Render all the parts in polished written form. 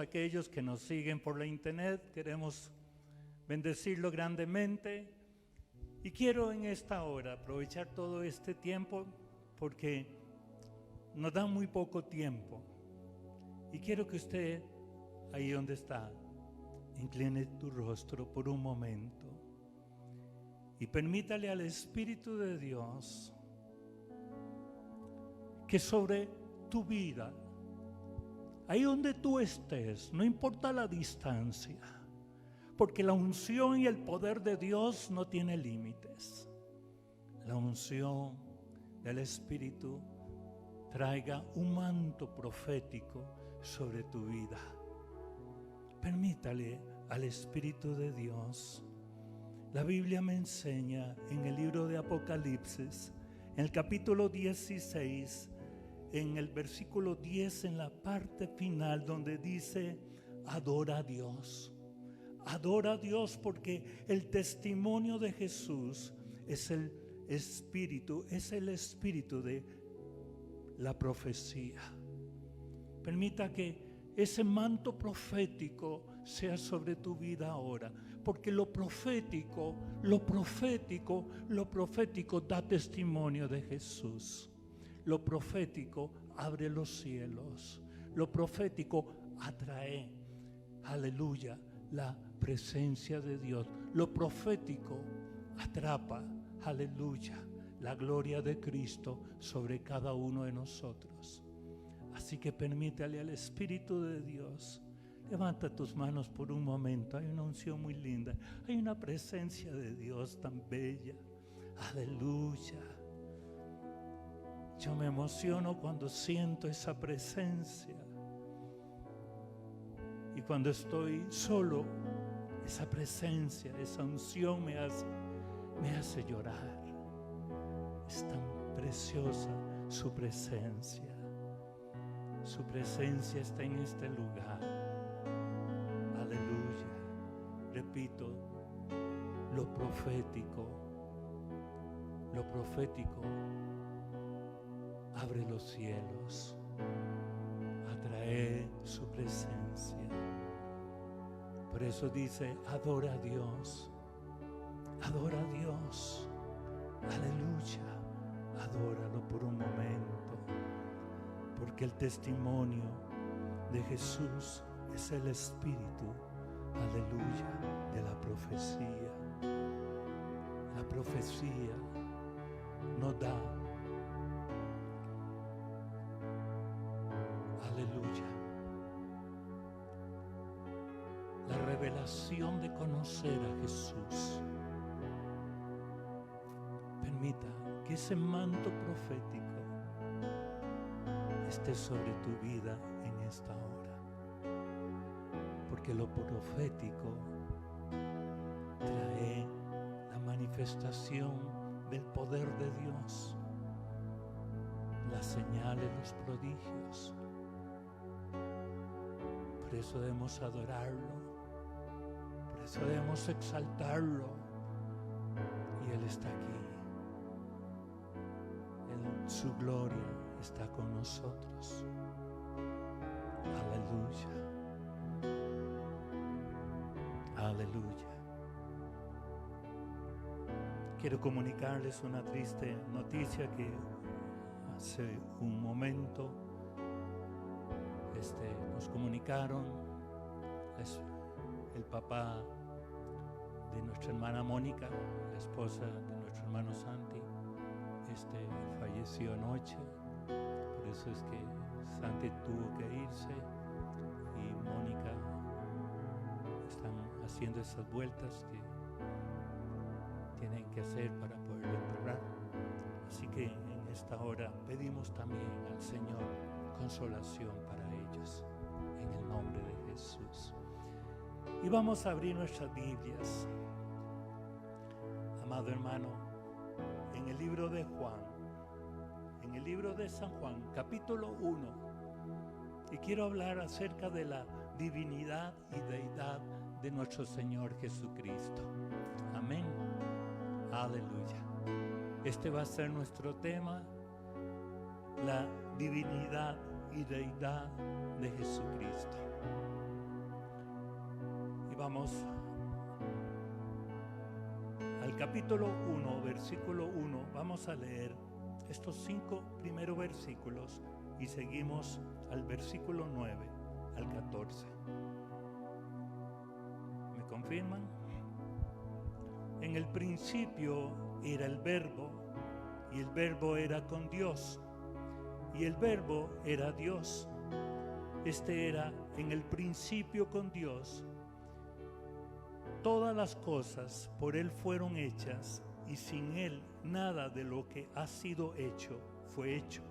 aquellos que nos siguen por la internet. Queremos bendecirlo grandemente. Y quiero en esta hora aprovechar todo este tiempo porque nos da muy poco tiempo. Y quiero que usted, ahí donde está, incline tu rostro por un momento y permítale al Espíritu de Dios que sobre tu vida, ahí donde tú estés, no importa la distancia, porque la unción y el poder de Dios no tiene límites. La unción del Espíritu traiga un manto profético sobre tu vida. Permítale al Espíritu de Dios. La Biblia me enseña en el libro de Apocalipsis, en el capítulo 16, en el versículo 10, en la parte final, donde dice: adora a Dios. Adora a Dios, porque el testimonio de Jesús es el espíritu de la profecía. Permita que ese manto profético sea sobre tu vida ahora, porque lo profético da testimonio de Jesús. Lo profético abre los cielos. Lo profético atrae, aleluya, la presencia de Dios. Lo profético atrapa, aleluya, la gloria de Cristo sobre cada uno de nosotros. Así que permítale al Espíritu de Dios. Levanta tus manos por un momento. Hay una unción muy linda. Hay una presencia de Dios tan bella. Aleluya. Yo me emociono cuando siento esa presencia. Y cuando estoy solo, esa presencia, esa unción me hace llorar. Es tan preciosa su presencia. Su presencia está en este lugar. Aleluya. Repito, lo profético abre los cielos, atrae su presencia. Por eso dice: adora a Dios, adora a Dios. Aleluya. Adóralo por un momento, porque el testimonio de Jesús es el espíritu, aleluya, de la profecía. La profecía nos da, aleluya, la revelación de conocer a Jesús. Permita que ese manto profético esté sobre tu vida en esta hora, porque lo profético trae la manifestación del poder de Dios, las señales, los prodigios. Por eso debemos adorarlo, por eso debemos exaltarlo. Y Él está aquí. Su gloria está con nosotros. Aleluya. Aleluya. Quiero comunicarles una triste noticia que hace un momento nos comunicaron. El papá de nuestra hermana Mónica, la esposa de nuestro hermano Santi, falleció anoche. Por eso es que Santi tuvo que irse y Mónica están haciendo esas vueltas que tienen que hacer para poderlo enterrar. Así que en esta hora pedimos también al Señor consolación para ellos, en el nombre de Jesús. Y vamos a abrir nuestras Biblias, amado hermano, en el libro de Juan, en el libro de San Juan, capítulo 1. Y quiero hablar acerca de la divinidad y deidad de nuestro Señor Jesucristo. Amén. Aleluya. Este va a ser nuestro tema, la divinidad y deidad de Jesucristo. Vamos al capítulo 1, versículo 1. Vamos a leer estos 5 primeros versículos y seguimos al versículo 9 al 14. ¿Me confirman? En el principio era el Verbo, y el Verbo era con Dios, y el Verbo era Dios. Este era en el principio con Dios. Todas las cosas por Él fueron hechas, y sin Él nada de lo que ha sido hecho fue hecho.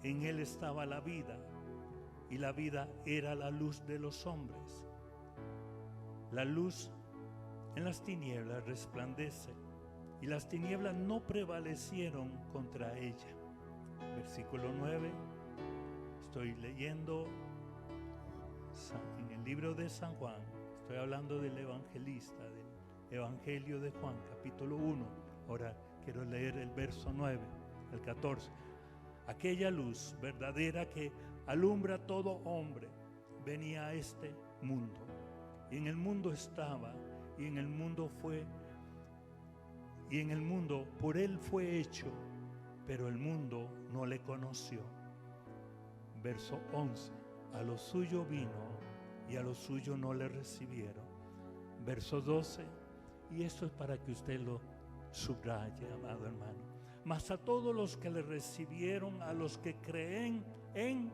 En Él estaba la vida, y la vida era la luz de los hombres. La luz en las tinieblas resplandece, y las tinieblas no prevalecieron contra ella. Versículo 9, estoy leyendo en el libro de San Juan, estoy hablando del evangelista, del Evangelio de Juan, capítulo 1. Ahora quiero leer el verso 9 al 14. Aquella luz verdadera que alumbra a todo hombre venía a este mundo, y en el mundo estaba, y en el mundo fue, y en el mundo por Él fue hecho, pero el mundo no le conoció. Verso 11, a lo suyo vino, y a lo suyo no le recibieron. Verso 12, y esto es para que usted lo subraye, amado hermano. Mas a todos los que le recibieron, a los que creen en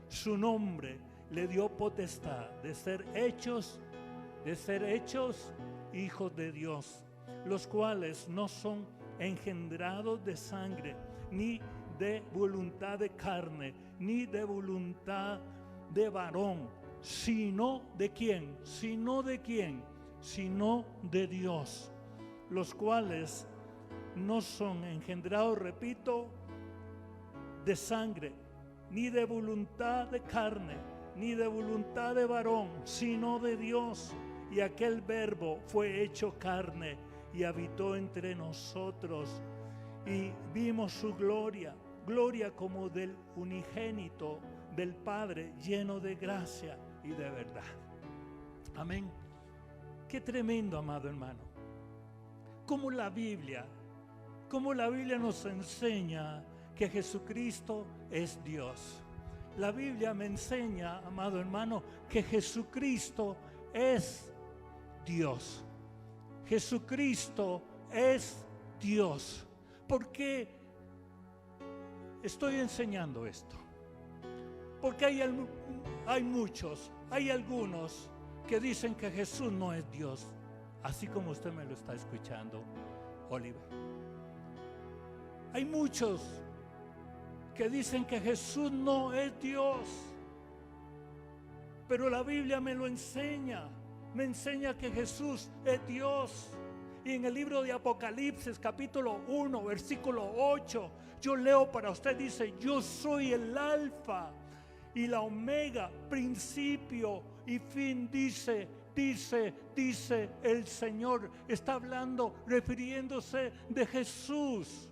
su nombre, le dio potestad de ser hechos hijos de Dios, los cuales no son engendrados de sangre, ni de voluntad de carne, ni de voluntad de varón, sino de quién, sino de Dios, los cuales no son engendrados, repito, de sangre, ni de voluntad de carne, ni de voluntad de varón, sino de Dios. Y aquel Verbo fue hecho carne y habitó entre nosotros, y vimos su gloria, gloria como del unigénito del Padre, lleno de gracia y de verdad. Amén. Qué tremendo, amado hermano. Como la Biblia nos enseña que Jesucristo es Dios. La Biblia me enseña, amado hermano, que Jesucristo es Dios. Jesucristo es Dios. ¿Por qué estoy enseñando esto? Porque hay algunos que dicen que Jesús no es Dios, así como usted me lo está escuchando, Oliver. Hay muchos que dicen que Jesús no es Dios, pero la Biblia me lo enseña. Me enseña que Jesús es Dios. Y en el libro de Apocalipsis, capítulo 1, versículo 8, yo leo para usted, dice: yo soy el alfa y la omega, principio y fin, dice el Señor. Está hablando, refiriéndose de Jesús.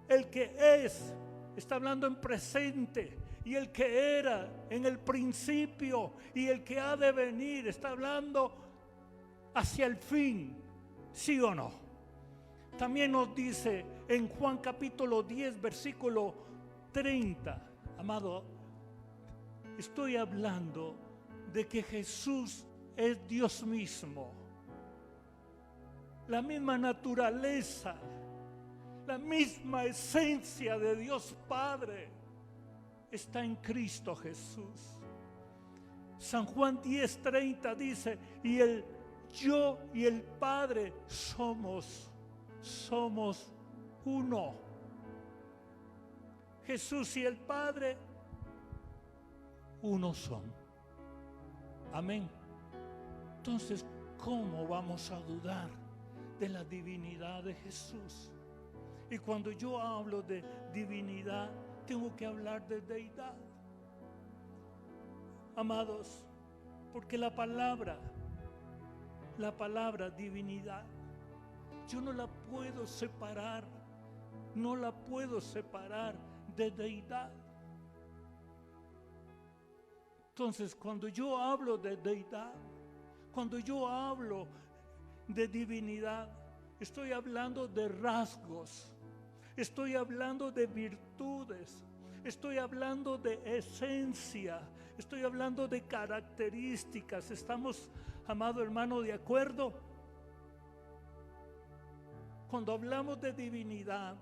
El que es, está hablando en presente. Y el que era en el principio y el que ha de venir, está hablando hacia el fin, ¿sí o no? También nos dice en Juan capítulo 10, versículo 30, amado, estoy hablando de que Jesús es Dios mismo, la misma naturaleza, la misma esencia de Dios Padre está en Cristo Jesús. San Juan 10:30 dice: y yo y el Padre somos uno. Jesús y el Padre uno son. Amén. Entonces, ¿cómo vamos a dudar de la divinidad de Jesús? Y cuando yo hablo de divinidad, tengo que hablar de deidad, amados, porque la palabra divinidad, yo no la puedo separar de deidad. Entonces, cuando yo hablo de deidad, cuando yo hablo de divinidad, estoy hablando de rasgos, estoy hablando de virtudes, estoy hablando de esencia, estoy hablando de características. ¿Estamos, amado hermano, de acuerdo? Cuando hablamos de divinidad,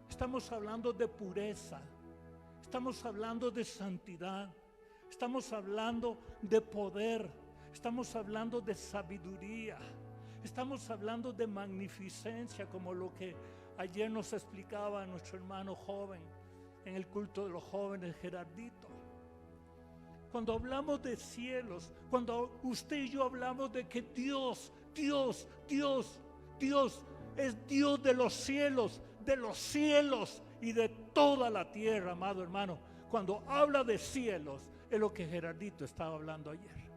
estamos hablando de pureza, estamos hablando de santidad, estamos hablando de poder, estamos hablando de sabiduría, estamos hablando de magnificencia, como lo que ayer nos explicaba nuestro hermano joven en el culto de los jóvenes, Gerardito. Cuando hablamos de cielos, cuando usted y yo hablamos de que Dios es Dios de los cielos y de toda la tierra, amado hermano. Cuando habla de cielos, es lo que Gerardito estaba hablando ayer.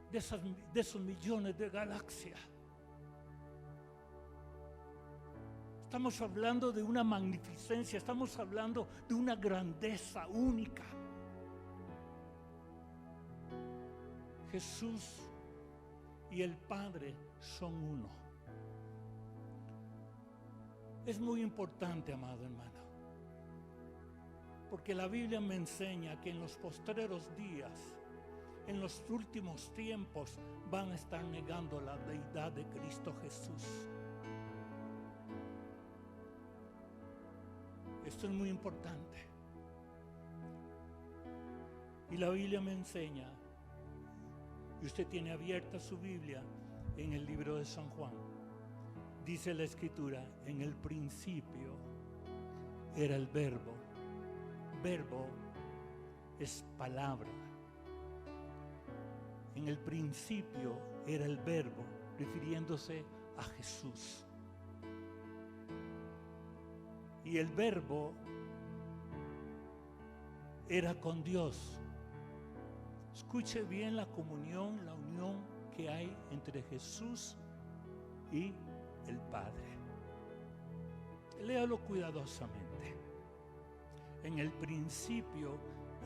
De esos millones de galaxias. Estamos hablando de una magnificencia, estamos hablando de una grandeza única. Jesús y el Padre son uno. Es muy importante, amado hermano, porque la Biblia me enseña que en los postreros días, en los últimos tiempos, van a estar negando la deidad de Cristo Jesús. Esto es muy importante. Y la Biblia me enseña, y usted tiene abierta su Biblia en el libro de San Juan. Dice la Escritura, en el principio era el Verbo. Verbo es palabra. En el principio era el Verbo, refiriéndose a Jesús. Y el Verbo era con Dios. Escuche bien la comunión, la unión que hay entre Jesús y el Padre. Léalo cuidadosamente. En el principio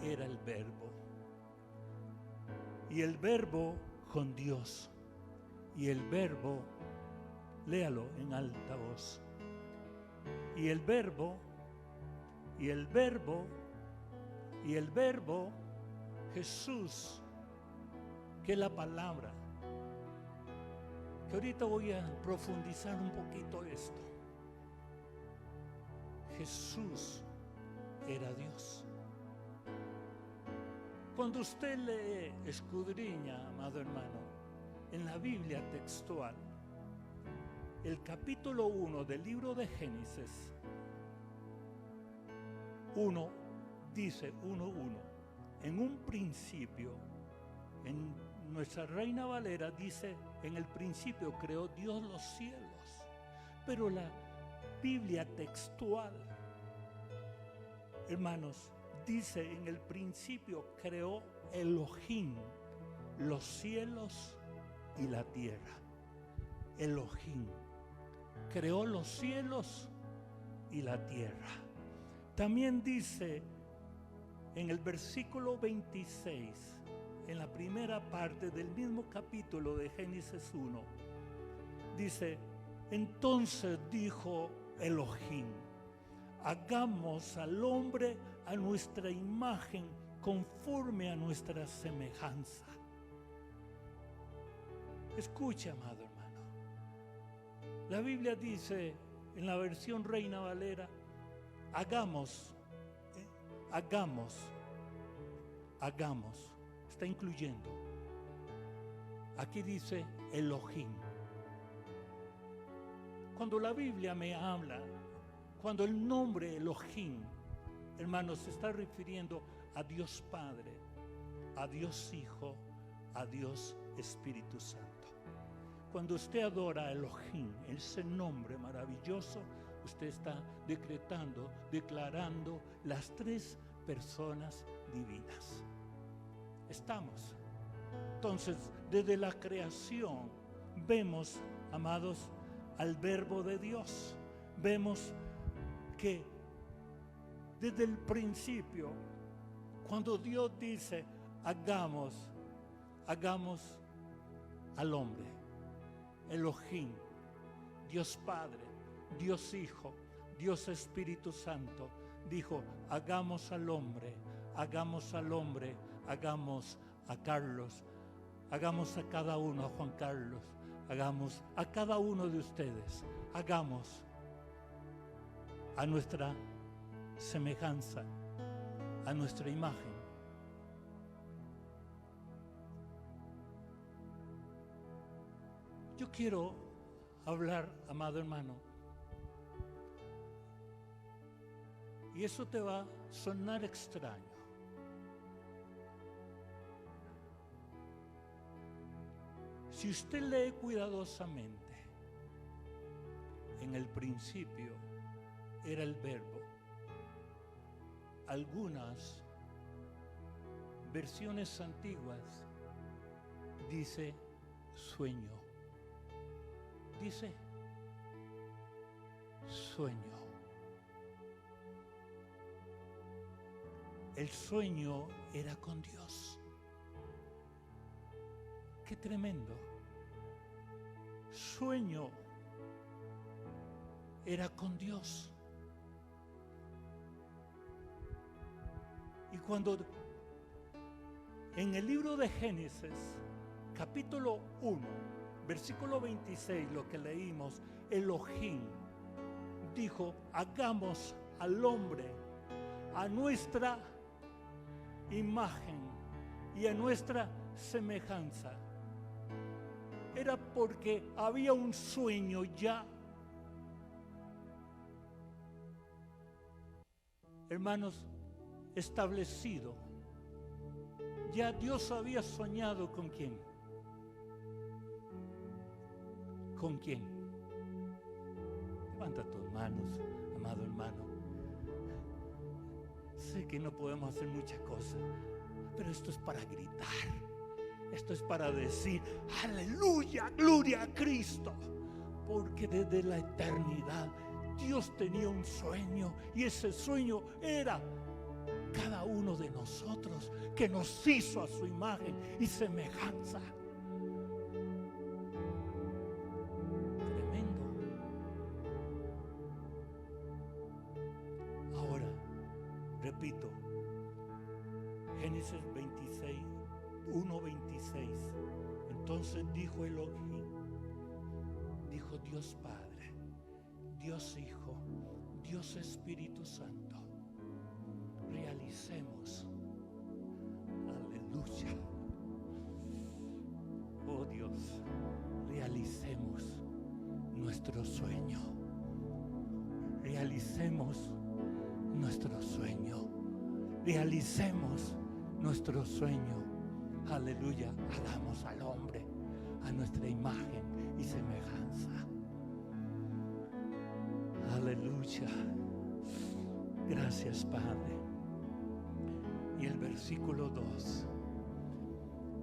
era el Verbo. Y el Verbo con Dios. Y el Verbo, léalo en alta voz. Y el Verbo, Jesús, que es la palabra. Que ahorita voy a profundizar un poquito esto. Jesús era Dios. Cuando usted lee, escudriña, amado hermano, en la Biblia textual, el capítulo 1 del libro de Génesis 1 dice 1:1, en un principio, en nuestra Reina Valera dice, en el principio creó Dios los cielos, pero la Biblia textual, hermanos, dice, en el principio creó Elohim los cielos y la tierra. Elohim creó los cielos y la tierra. También dice en el versículo 26, en la primera parte del mismo capítulo de Génesis 1, dice, entonces dijo Elohim, hagamos al hombre a nuestra imagen, conforme a nuestra semejanza. Escucha, amado hermano. La Biblia dice en la versión Reina Valera, hagamos. Está incluyendo. Aquí dice Elohim. Cuando la Biblia me habla, cuando el nombre Elohim, hermanos, se está refiriendo a Dios Padre, a Dios Hijo, a Dios Espíritu Santo. Cuando usted adora a Elohim, ese nombre maravilloso, usted está declarando las tres personas divinas. Estamos. Entonces, desde la creación vemos, amados, al Verbo de Dios. Vemos que desde el principio Cuando Dios dice, hagamos al hombre, Elohim, Dios Padre, Dios Hijo, Dios Espíritu Santo, dijo, hagamos al hombre, hagamos a Carlos, hagamos a cada uno, a Juan Carlos, hagamos a cada uno de ustedes, hagamos a nuestra semejanza, a nuestra imagen. Yo quiero hablar, amado hermano, y eso te va a sonar extraño. Si usted lee cuidadosamente, en el principio era el verbo. Algunas versiones antiguas dice sueño. Dice sueño. El sueño era con Dios. Qué tremendo. Sueño era con Dios. Y cuando en el libro de Génesis, capítulo 1, versículo 26, lo que leímos, Elohim dijo, hagamos al hombre a nuestra imagen y a nuestra semejanza. Era porque había un sueño ya. Hermanos, establecido. Ya Dios había soñado con quién. ¿Con quién? Levanta tus manos, amado hermano. Sé que no podemos hacer muchas cosas, pero esto es para gritar. Esto es para decir, aleluya, gloria a Cristo. Porque desde la eternidad Dios tenía un sueño y ese sueño era cada uno de nosotros que nos hizo a su imagen y semejanza. Tremendo. Ahora, repito, Génesis 26, 1:26. Entonces dijo Elohim, dijo Dios Padre, Dios Hijo, Dios Espíritu Santo, realicemos, aleluya, oh Dios, realicemos nuestro sueño, realicemos nuestro sueño, realicemos nuestro sueño, aleluya, hagamos al hombre a nuestra imagen y semejanza, aleluya, gracias Padre. Y el versículo 2,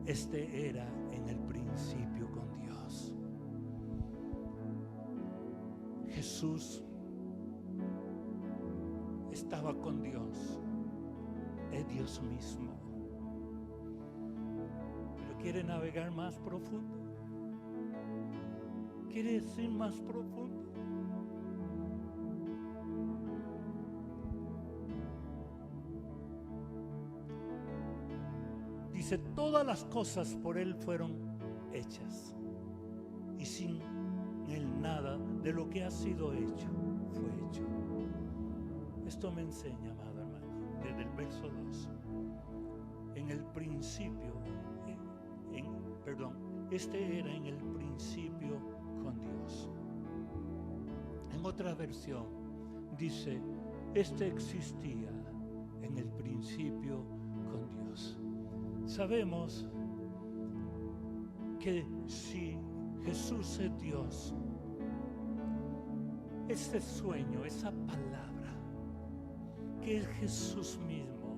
este era en el principio con Dios. Jesús estaba con Dios, es Dios mismo. Pero quiere navegar más profundo, quiere ir más profundo. Dice, todas las cosas por Él fueron hechas, y sin Él nada de lo que ha sido hecho fue hecho. Esto me enseña, amado hermano, desde el verso 2. En el principio, este era en el principio con Dios. En otra versión dice, este existía en el principio con Dios. Sabemos que si Jesús es Dios, ese sueño, esa palabra, que es Jesús mismo,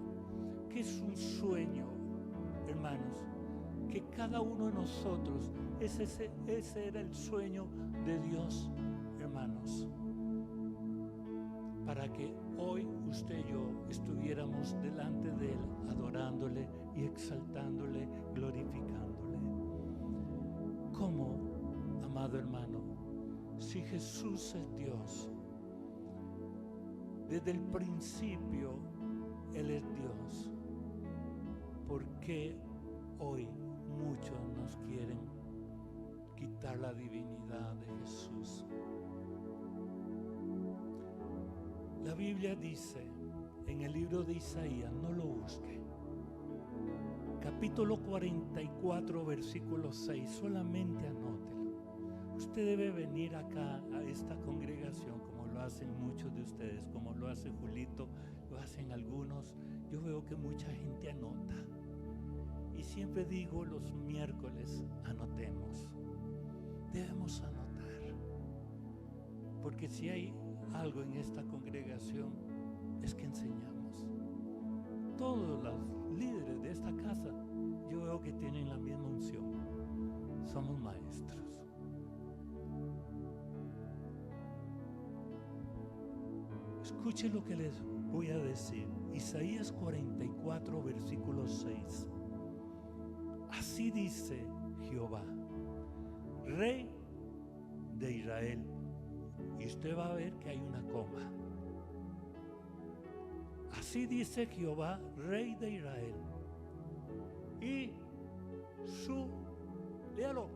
que es un sueño, hermanos, que cada uno de nosotros, ese era el sueño de Dios, hermanos, para que hoy usted y yo estuviéramos delante de Él, adorándole y exaltándole, glorificándole. ¿Cómo, amado hermano? Si Jesús es Dios, desde el principio Él es Dios, ¿por qué hoy muchos nos quieren quitar la divinidad de Jesús? La Biblia dice en el libro de Isaías, no lo busque, capítulo 44, versículo 6, solamente anótelo. Usted debe venir acá a esta congregación como lo hacen muchos de ustedes, como lo hace Julito, lo hacen algunos. Yo veo que mucha gente anota. Y siempre digo los miércoles, anotemos. Debemos anotar. Porque si hay algo en esta congregación, es que enseñamos. Todos los líderes de esta casa, yo veo que tienen la misma unción. Somos maestros. Escuche lo que les voy a decir. Isaías 44, versículo 6. Así dice Jehová, Rey de Israel. Y usted va a ver que hay una coma. Así dice Jehová, Rey de Israel. Y su, léalo.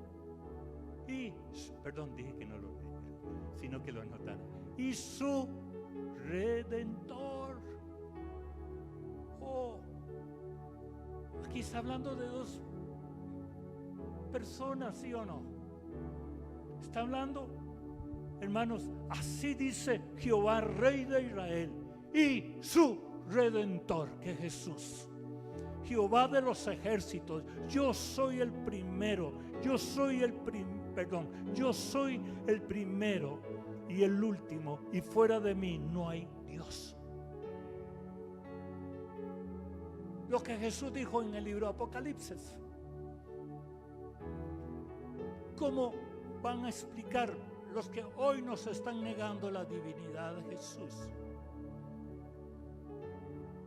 Perdón, dije que no lo leí, sino que lo anotara. Y su Redentor. Oh, aquí está hablando de dos personas, ¿sí o no? Está hablando, hermanos, así dice Jehová, Rey de Israel, y su Redentor, que es Jesús. Jehová de los ejércitos, yo soy el primero, yo soy el primero y el último, y fuera de mí no hay Dios. Lo que Jesús dijo en el libro de Apocalipsis. ¿Cómo van a explicar los que hoy nos están negando la divinidad de Jesús?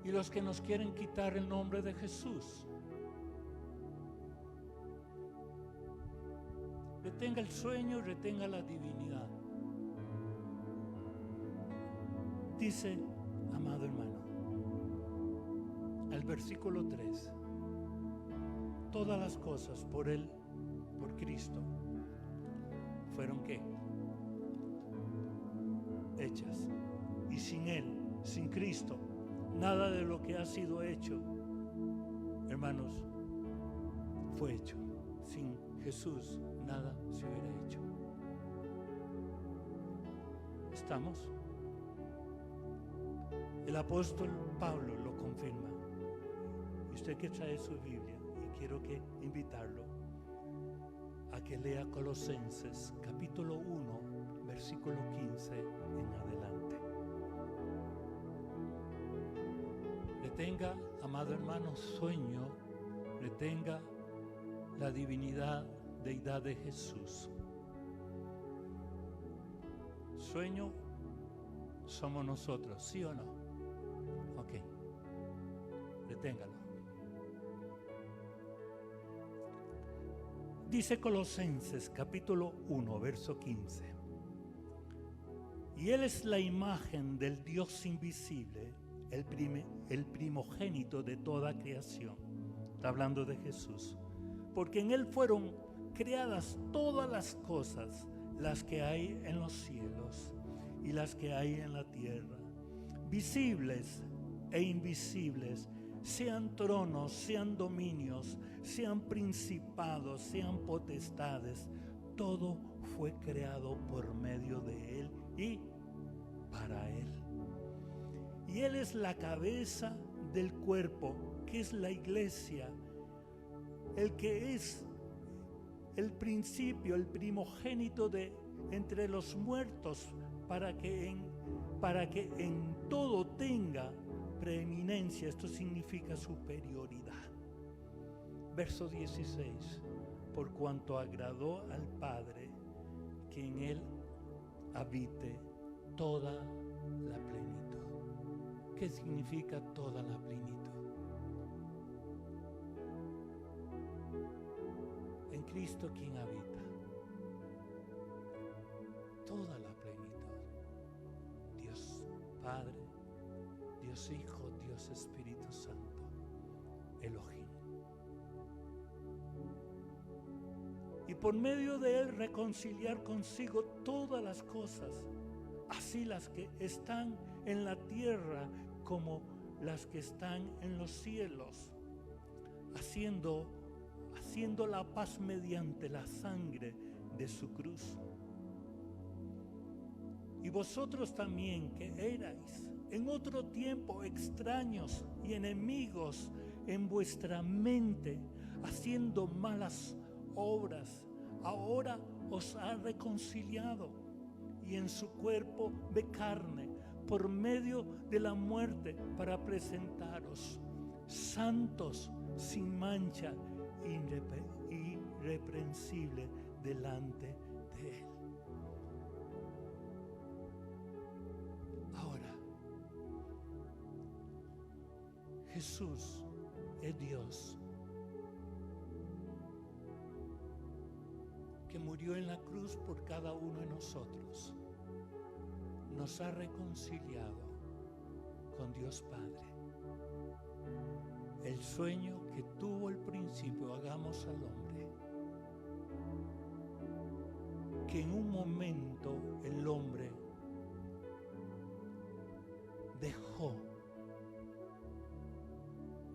Y los que nos quieren quitar el nombre de Jesús. Retenga el sueño y retenga la divinidad. Dice, amado hermano, al versículo 3, todas las cosas por Él, por Cristo, fueron ¿qué? Hechas. Y sin Él, sin Cristo, nada de lo que ha sido hecho, hermanos, fue hecho. Sin Jesús, nada se hubiera hecho. ¿Estamos? El apóstol Pablo lo confirma. Y usted que trae su Biblia, y quiero que invitarlo a que lea Colosenses capítulo 1, versículo 15 en adelante. Retenga, amado hermano, sueño, retenga la divinidad, deidad de Jesús. Sueño somos nosotros, ¿sí o no? Ok, reténgalo. Dice Colosenses capítulo 1, verso 15. Y Él es la imagen del Dios invisible, el primogénito de toda creación. Está hablando de Jesús. Porque en Él fueron creadas todas las cosas, las que hay en los cielos y las que hay en la tierra, visibles e invisibles, sean tronos, sean dominios, sean principados, sean potestades. Todo fue creado por medio de Él y para Él. Y Él es la cabeza del cuerpo, que es la iglesia, el que es el principio, el primogénito de entre los muertos, para que en todo tenga preeminencia. Esto significa superioridad. Verso 16. Por cuanto agradó al Padre que en Él habite toda la plenitud. que significa toda la plenitud. En Cristo quien habita toda la plenitud. Dios Padre, Dios Hijo, Dios Espíritu Santo, Elohim. Y por medio de Él reconciliar consigo todas las cosas, así las que están en la tierra como las que están en los cielos, haciendo la paz mediante la sangre de su cruz. Y vosotros también, que erais en otro tiempo extraños y enemigos en vuestra mente, haciendo malas obras, ahora os ha reconciliado y en su cuerpo de carne por medio de la muerte, para presentaros santos, sin mancha, irreprensible delante de Él. Ahora, Jesús es Dios, que murió en la cruz por cada uno de nosotros. Nos ha reconciliado con Dios Padre. El sueño que tuvo al principio, hagamos al hombre, que en un momento el hombre dejó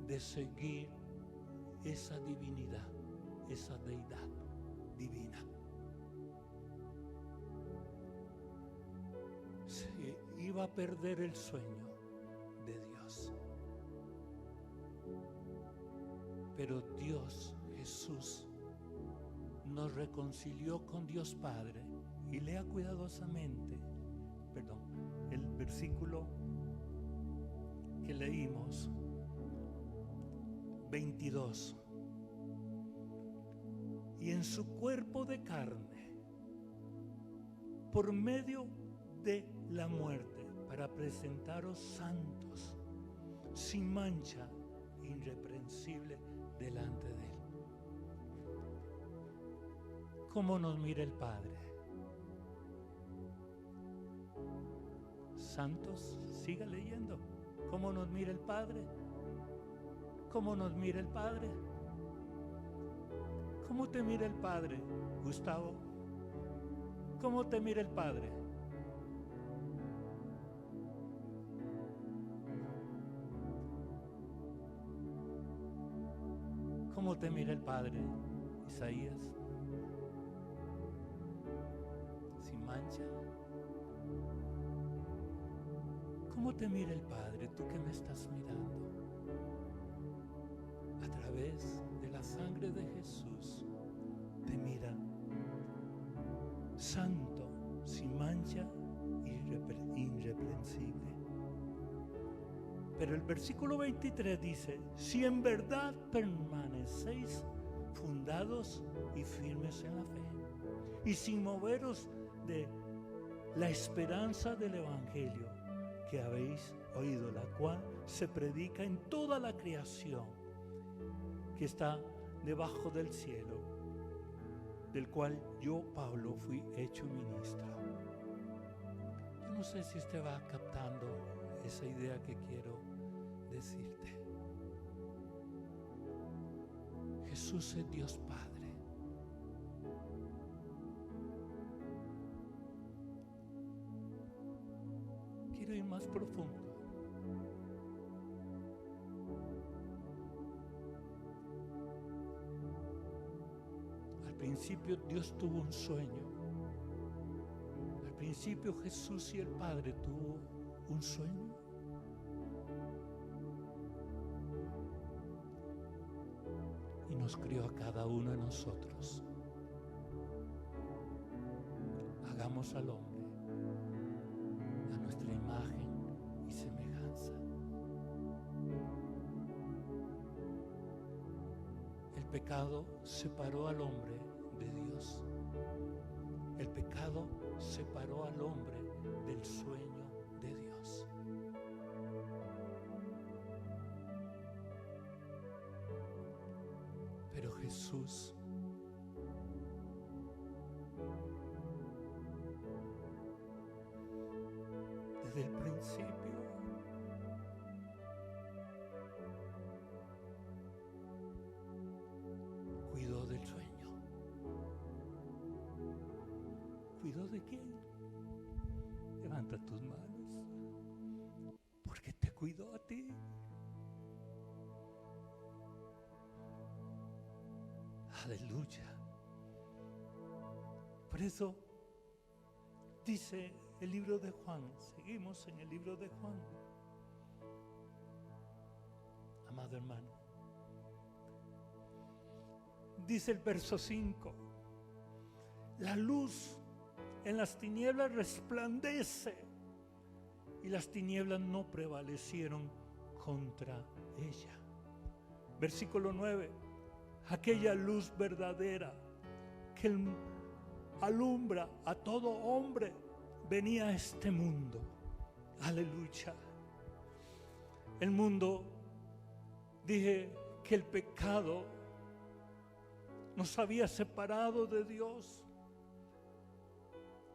de seguir esa divinidad, esa deidad divina. Se iba a perder el sueño de Dios. Pero Dios, Jesús, nos reconcilió con Dios Padre y lea cuidadosamente, el versículo que leímos, 22. Y en su cuerpo de carne, por medio de la muerte, para presentaros santos, sin mancha, irreprensible delante de Él. ¿Cómo nos mira el Padre? Santos, siga leyendo. ¿Cómo nos mira el Padre? ¿Cómo nos mira el Padre? ¿Cómo te mira el Padre, Gustavo? ¿Cómo te mira el Padre? ¿Cómo te mira el Padre, Isaías? Sin mancha. ¿Cómo te mira el Padre, tú que me estás mirando? A través de la sangre de Jesús, te mira santo, sin mancha, irreprensible. Pero el versículo 23 dice: si en verdad permanecéis fundados y firmes en la fe, y sin moveros de la esperanza del Evangelio que habéis oído, la cual se predica en toda la creación que está debajo del cielo, del cual yo, Pablo, fui hecho ministro. Yo no sé si usted va captando esa idea que quiero decirte. Jesús es Dios Padre. Quiero ir más profundo. Al principio Dios tuvo un sueño. Al principio Jesús y el Padre tuvo un sueño. Y nos crió a cada uno de nosotros. Hagamos al hombre a nuestra imagen y semejanza. El pecado separó al hombre de Dios. El pecado separó al hombre del sueño de Dios. Jesús. Desde el principio cuidó del sueño. ¿Cuidó de quién? Levanta tus manos, porque te cuidó a ti. Aleluya. Por eso dice el libro de Juan, seguimos en el libro de Juan. Amado hermano, dice el verso 5, la luz en las tinieblas resplandece y las tinieblas no prevalecieron contra ella. Versículo 9, aquella luz verdadera que alumbra a todo hombre venía a este mundo. Aleluya. El mundo, dije que el pecado nos había separado de Dios.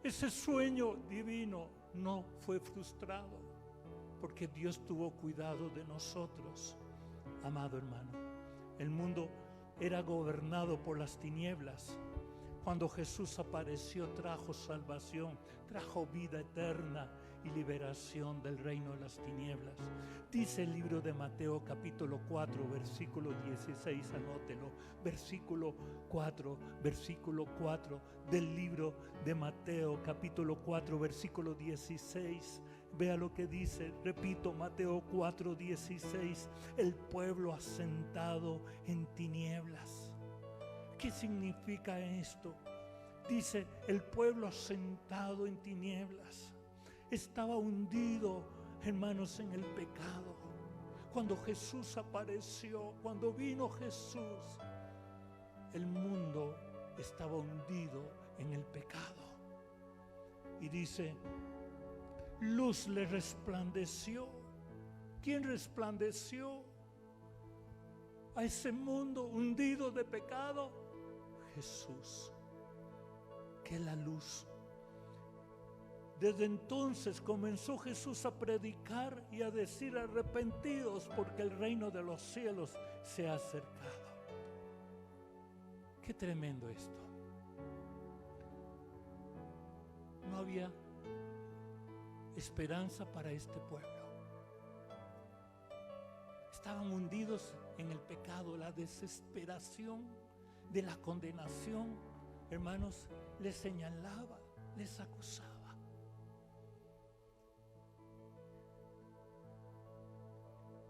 Ese sueño divino no fue frustrado porque Dios tuvo cuidado de nosotros. Amado hermano, el mundo era gobernado por las tinieblas. Cuando Jesús apareció, trajo salvación, trajo vida eterna y liberación del reino de las tinieblas. Dice el libro de Mateo capítulo 4, versículo 16, anótelo, versículo 4 del libro de Mateo capítulo 4, versículo 16. Vea lo que dice, repito, Mateo 4, 16, el pueblo asentado en tinieblas. ¿Qué significa esto? Dice, el pueblo asentado en tinieblas estaba hundido, hermanos, en el pecado. Cuando Jesús apareció, cuando vino Jesús, el mundo estaba hundido en el pecado. Y dice, luz le resplandeció. ¿Quién resplandeció a ese mundo hundido de pecado? Jesús, que es la luz. Desde entonces comenzó Jesús a predicar y a decir, arrepentidos porque el reino de los cielos se ha acercado. Qué tremendo esto. No había esperanza para este pueblo. Estaban hundidos en el pecado, la desesperación de la condenación, hermanos, les señalaba, les acusaba.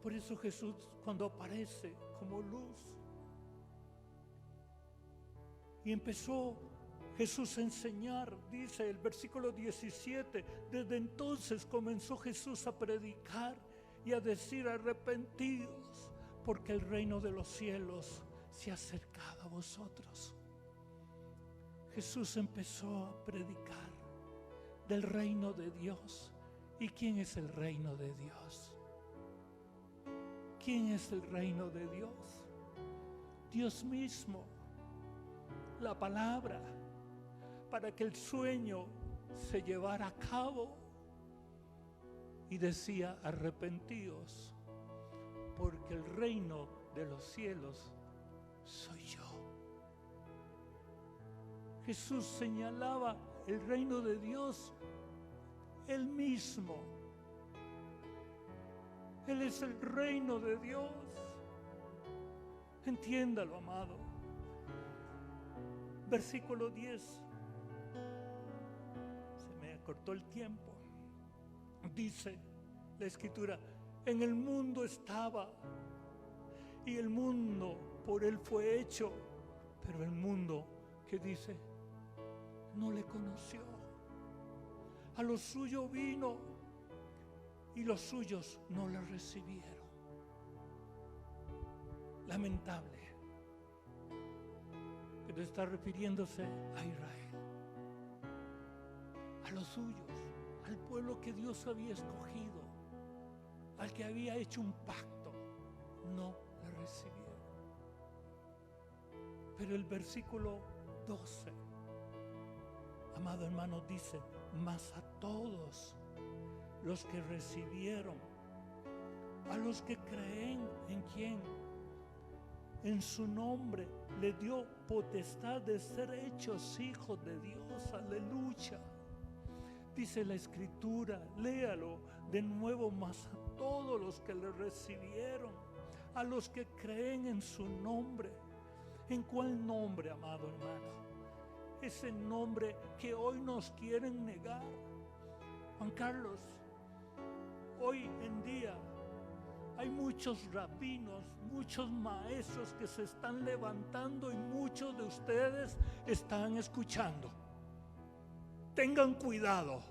Por eso Jesús, cuando aparece como luz, y empezó Jesús a enseñar, dice el versículo 17, desde entonces comenzó Jesús a predicar y a decir, arrepentidos, porque el reino de los cielos se ha acercado a vosotros. Jesús empezó a predicar del reino de Dios. ¿Y quién es el reino de Dios? ¿Quién es el reino de Dios? Dios mismo, la palabra, para que el sueño se llevara a cabo. Y decía, arrepentíos, porque el reino de los cielos soy yo. Jesús señalaba el reino de Dios, Él mismo. Él es el reino de Dios. Entiéndalo, amado. Versículo 10. Se me acortó el tiempo. Dice la Escritura, en el mundo estaba y el mundo por él fue hecho, pero el mundo, ¿qué dice? No le conoció. A lo suyo vino y los suyos no le recibieron. Lamentable, pero está refiriéndose a Israel, a los suyos, al pueblo que Dios había escogido, al que había hecho un pacto, no le recibieron. Pero el versículo 12, amado hermano, dice: mas a todos los que recibieron, a los que creen en quién, en su nombre, le dio potestad de ser hechos hijos de Dios. Aleluya. Dice la escritura, léalo de nuevo: mas a todos los que le recibieron, a los que creen en su nombre. ¿En cuál nombre, amado hermano? Ese nombre que hoy nos quieren negar. Juan Carlos, hoy en día hay muchos rabinos, muchos maestros que se están levantando y muchos de ustedes están escuchando. Tengan cuidado,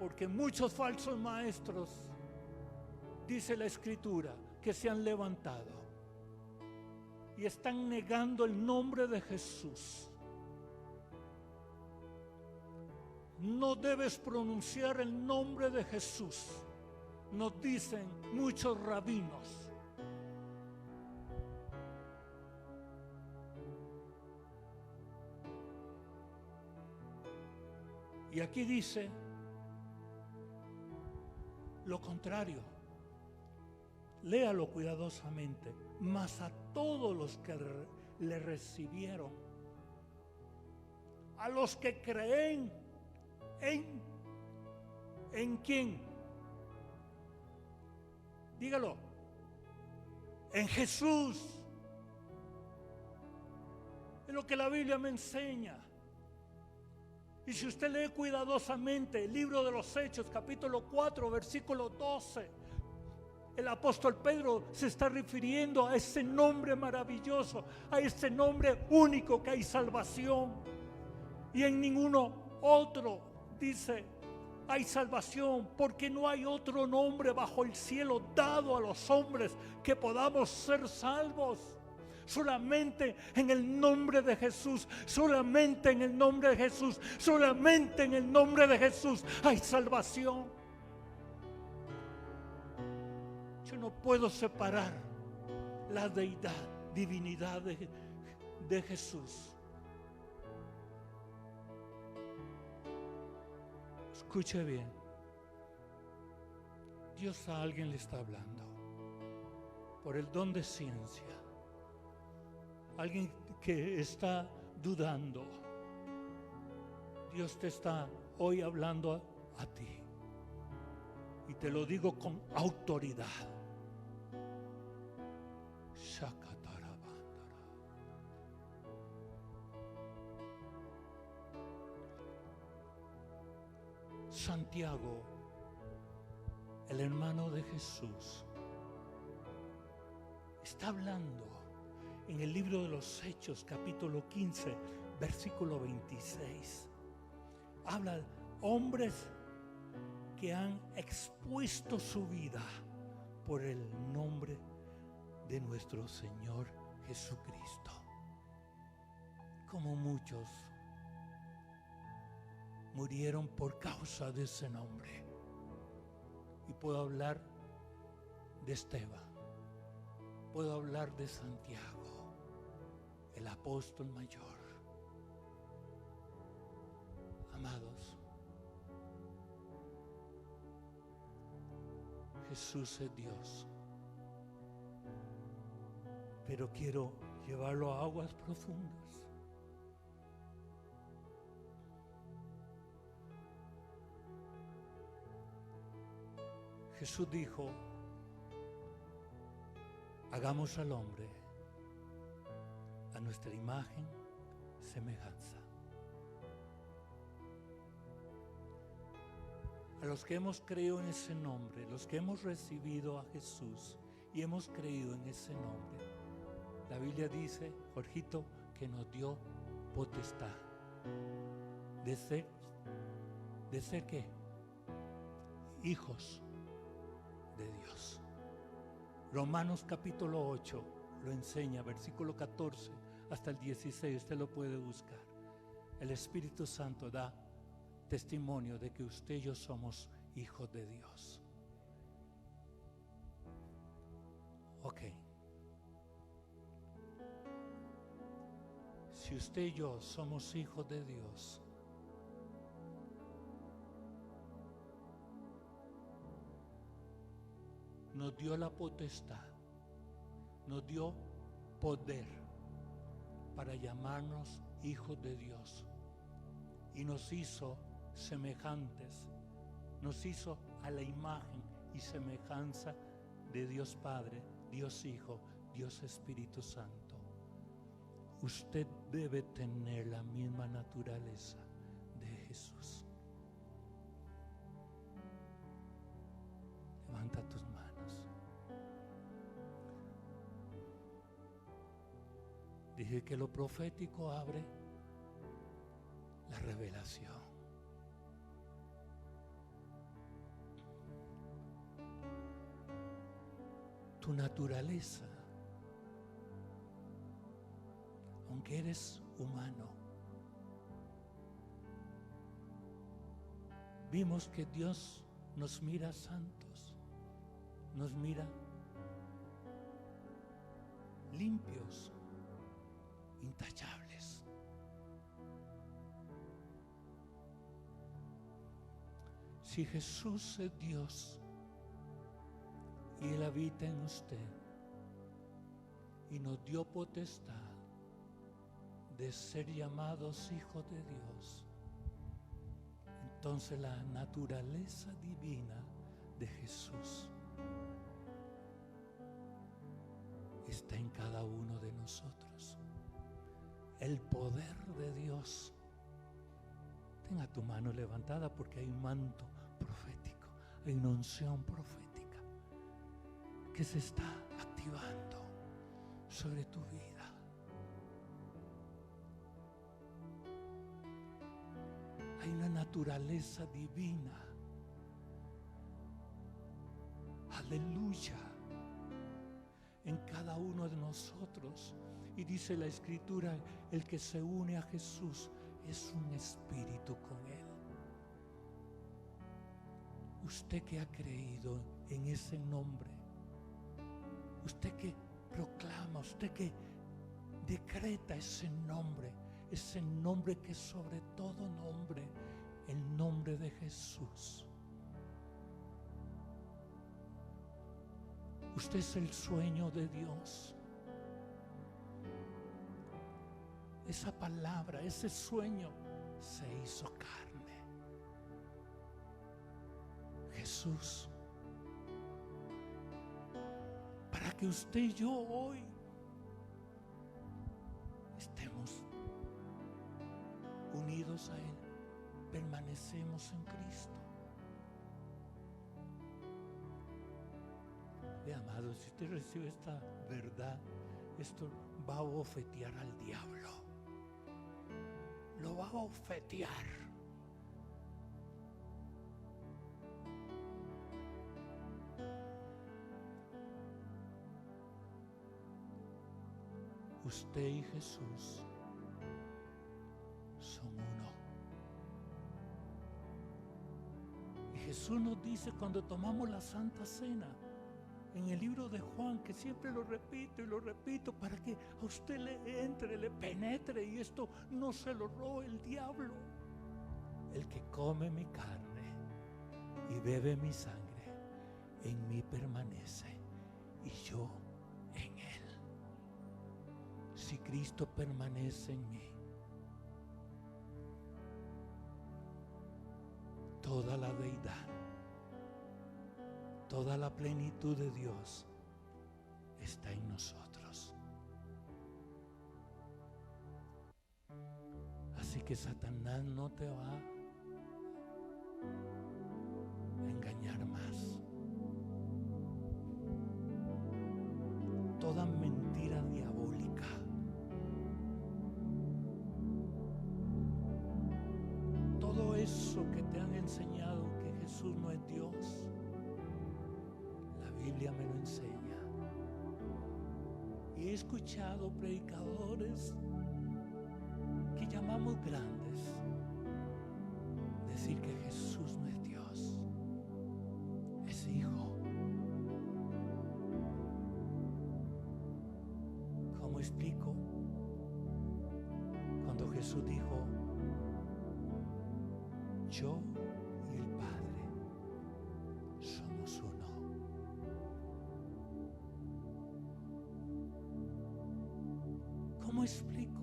porque muchos falsos maestros, dice la escritura, que se han levantado y están negando el nombre de Jesús. No debes pronunciar el nombre de Jesús, nos dicen muchos rabinos. Y aquí dice lo contrario. Léalo cuidadosamente. Mas a todos los que le recibieron, a los que creen ¿en quién? Dígalo. En Jesús. Es lo que la Biblia me enseña. Y si usted lee cuidadosamente el libro de los Hechos, capítulo 4, versículo 12, el apóstol Pedro se está refiriendo a ese nombre maravilloso, a ese nombre único que hay salvación. Y en ninguno otro, dice, hay salvación, porque no hay otro nombre bajo el cielo dado a los hombres que podamos ser salvos. Solamente en el nombre de Jesús, solamente en el nombre de Jesús, solamente en el nombre de Jesús hay salvación. Yo no puedo separar la deidad, divinidad de Jesús. Escuche bien. Dios a alguien le está hablando por el don de ciencia. Alguien que está dudando. Dios te está hoy hablando a ti. Y te lo digo con autoridad. Santiago, el hermano de Jesús, está hablando en el libro de los Hechos, capítulo 15, versículo 26. Habla de hombres que han expuesto su vida por el nombre de nuestro Señor Jesucristo. Como muchos murieron por causa de ese nombre. Y puedo hablar de Esteban, puedo hablar de Santiago, el apóstol mayor. Amados, Jesús es Dios, pero quiero llevarlo a aguas profundas. Jesús dijo: hagamos al hombre a nuestra imagen, semejanza. A los que hemos creído en ese nombre, los que hemos recibido a Jesús y hemos creído en ese nombre, la Biblia dice, Jorgito, que nos dio potestad de ser ¿qué? Hijos de Dios. Romanos capítulo 8 lo enseña, versículo 14 hasta el 16, usted lo puede buscar. El Espíritu Santo da testimonio de que usted y yo somos hijos de Dios. Ok. Si usted y yo somos hijos de Dios, nos dio la potestad, nos dio poder para llamarnos hijos de Dios y nos hizo semejantes, nos hizo a la imagen y semejanza de Dios Padre, Dios Hijo, Dios Espíritu Santo. Usted debe tener la misma naturaleza de Jesús. Levanta tus manos. Dije que lo profético abre la revelación. Tu naturaleza, aunque eres humano, vimos que Dios nos mira santos, nos mira limpios, intachables. Si Jesús es Dios y Él habita en usted y nos dio potestad de ser llamados hijos de Dios, entonces la naturaleza divina de Jesús está en cada uno de nosotros. El poder de Dios. Tenga tu mano levantada porque hay un manto profético, hay una unción profética que se está activando sobre tu vida. Hay una naturaleza divina. Aleluya. En cada uno de nosotros. Y dice la Escritura, el que se une a Jesús es un espíritu con Él. Usted que ha creído en ese nombre, usted que proclama, usted que decreta ese nombre que es sobre todo nombre, el nombre de Jesús. Usted es el sueño de Dios. Esa palabra, ese sueño se hizo carne. Jesús, para que usted y yo hoy estemos unidos a Él, permanecemos en Cristo. Ve, amado, si usted recibe esta verdad, esto va a bofetear al diablo. Lo va a bofetear. Usted y Jesús son uno. Y Jesús nos dice cuando tomamos la Santa Cena, en el libro de Juan, que siempre lo repito y lo repito para que a usted le entre, le penetre y esto no se lo robe el diablo. El que come mi carne y bebe mi sangre, en mí permanece y yo en Él. Si Cristo permanece en mí, toda la deidad, toda la plenitud de Dios está en nosotros. Así que Satanás no te va a engañar más. Toda mentira diabólica, todo eso que te han enseñado que Jesús no es Dios, la Biblia me lo enseña. Y he escuchado predicadores que llamamos grandes decir que Jesús no es Dios, es Hijo. ¿Cómo explico? Jesús dijo: yo y el Padre somos uno. ¿Cómo explico?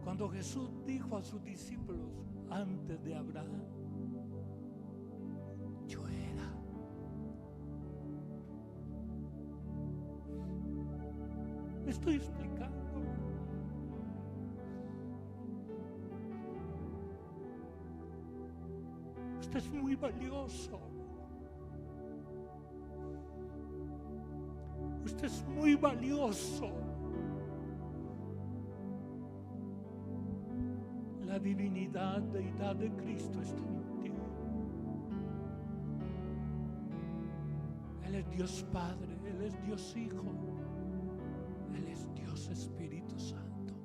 Cuando Jesús dijo a sus discípulos antes de Abraham, yo era. ¿Me estoy explicando? Usted es muy valioso. Usted es muy valioso. La divinidad, deidad de Cristo está en ti. Él es Dios Padre, Él es Dios Hijo, Él es Dios Espíritu Santo.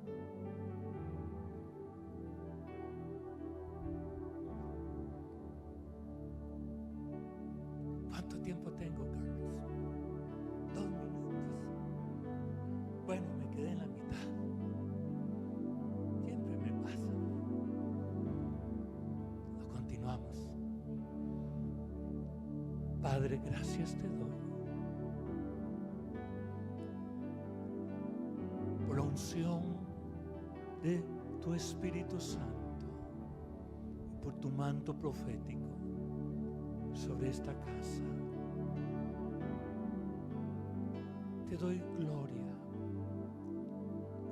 ¿Cuánto tiempo tengo, Carlos? 2 minutos. Bueno, me quedé en la mitad. Siempre me pasa. Lo continuamos. Padre, gracias te doy por la unción de tu Espíritu Santo y por tu manto profético sobre esta casa. Te doy gloria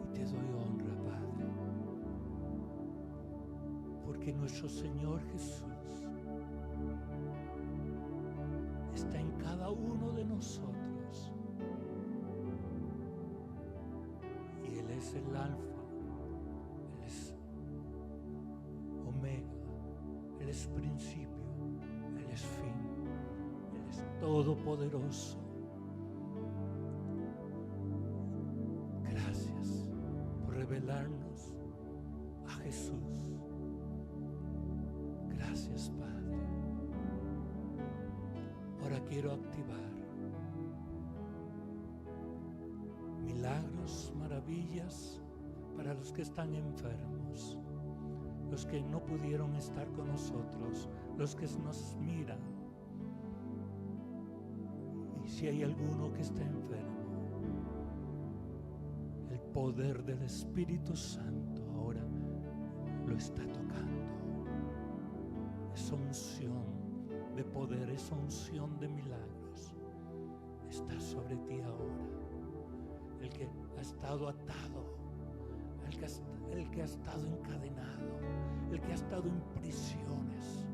y te doy honra, Padre, porque nuestro Señor Jesús está en cada uno de nosotros y Él es el Alfa, Él es Omega, Él es principio, Él es fin, Él es todopoderoso. Gracias por revelarnos a Jesús. Gracias, Padre. Ahora quiero activar milagros, maravillas para los que están enfermos, los que no pudieron estar con nosotros, los que nos miran. Y si hay alguno que está enfermo, el poder del Espíritu Santo ahora lo está tocando. Esa unción de poder, esa unción de milagros está sobre ti ahora. El que ha estado atado, el que ha estado encadenado, el que ha estado en prisiones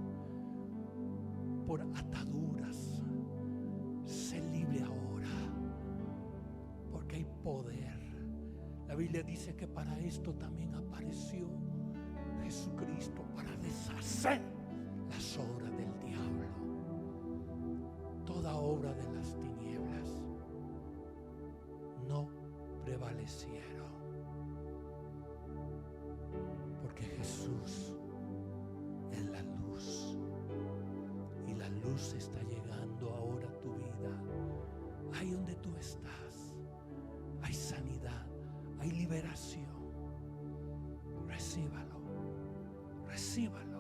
por ataduras, sé libre ahora, porque hay poder. La Biblia dice que para esto también apareció Jesucristo, para deshacer las obras del diablo, toda obra de las tinieblas no prevalecieron, porque Jesús es la luz y la luz está llegando ahora a tu vida. Ahí donde tú estás hay sanidad, hay liberación. Recíbalo, recíbalo.